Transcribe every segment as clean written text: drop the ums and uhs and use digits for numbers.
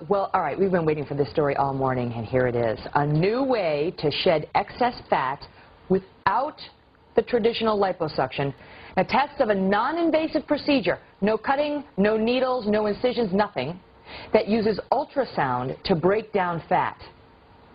Well, all right, we've been waiting for this story all morning, and here it is. A new way to shed excess fat without the traditional liposuction. A test of a non-invasive procedure, no cutting, no needles, no incisions, nothing, that uses ultrasound to break down fat.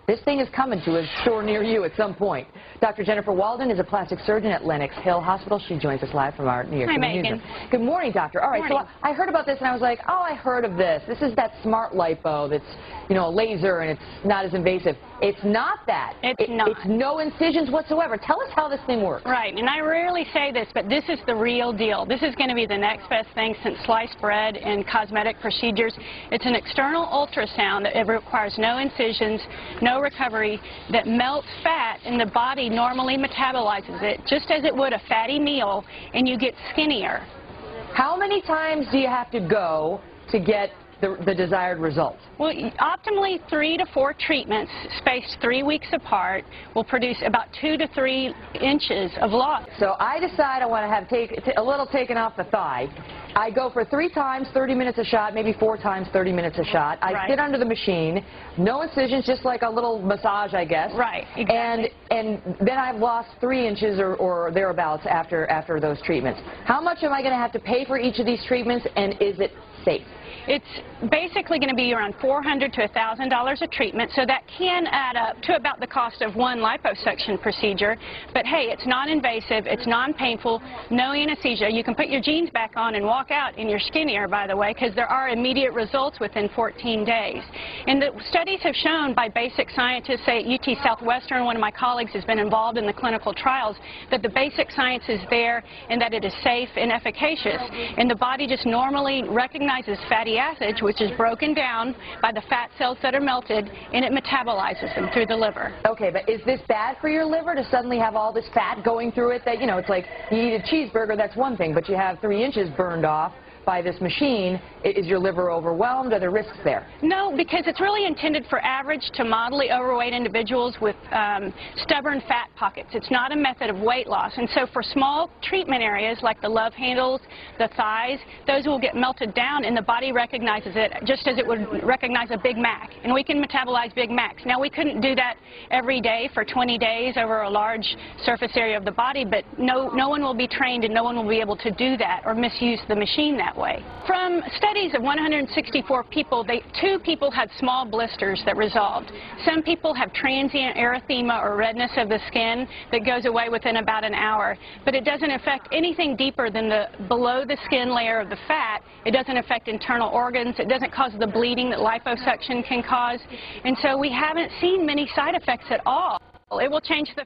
This thing is coming to a store near you at some point. Dr. Jennifer Walden is a plastic surgeon at Lenox Hill Hospital. She joins us live from our New York City newsroom. Good morning, doctor. All right, so I heard about this and I was like, oh, I heard of this. This is that smart lipo that's, you know, a laser and it's not as invasive. It's not that. It's not. It's no incisions whatsoever. Tell us how this thing works. Right, and I rarely say this, but this is the real deal. This is going to be the next best thing since sliced bread and cosmetic procedures. It's an external ultrasound that it requires no incisions, no recovery, that melts fat, and the body normally metabolizes it just as it would a fatty meal, and you get skinnier. How many times do you have to go to get the desired result? Well, optimally 3 to 4 treatments spaced 3 weeks apart will produce about 2 to 3 inches of loss. So I decide I want to have a little taken off the thigh. I go for 3 times 30 minutes a shot, maybe 4 times 30 minutes a shot. I sit under the machine, no incisions, just like a little massage, I guess. Right, exactly. And then I've lost 3 inches or thereabouts after those treatments. How much am I going to have to pay for each of these treatments, and is it safe? It's basically going to be around $400 to $1,000 a treatment, so that can add up to about the cost of one liposuction procedure. But hey, it's non-invasive, it's non-painful, no anesthesia. You can put your jeans back on and walk out, and you're skinnier, by the way, because there are immediate results within 14 days. And the studies have shown by basic scientists, say at UT Southwestern, one of my colleagues has been involved in the clinical trials, that the basic science is there and that it is safe and efficacious. And the body just normally recognizes fatty acids, which is broken down by the fat cells that are melted, and it metabolizes them through the liver. Okay, but is this bad for your liver to suddenly have all this fat going through it? That, you know, it's like you eat a cheeseburger, that's one thing, but you have 3 inches burned off by this machine. Is your liver overwhelmed? Are there risks there? No, because it's really intended for average to moderately overweight individuals with stubborn fat pockets. It's not a method of weight loss. And so for small treatment areas like the love handles, the thighs, those will get melted down, and the body recognizes it just as it would recognize a Big Mac. And we can metabolize Big Macs. Now, we couldn't do that every day for 20 days over a large surface area of the body, but no one will be trained and no one will be able to do that or misuse the machine that way. From studies of 164 people, 2 people had small blisters that resolved. Some people have transient erythema or redness of the skin that goes away within about an hour, but it doesn't affect anything deeper than the below the skin layer of the fat. It doesn't affect internal organs. It doesn't cause the bleeding that liposuction can cause, and so we haven't seen many side effects at all. It will change the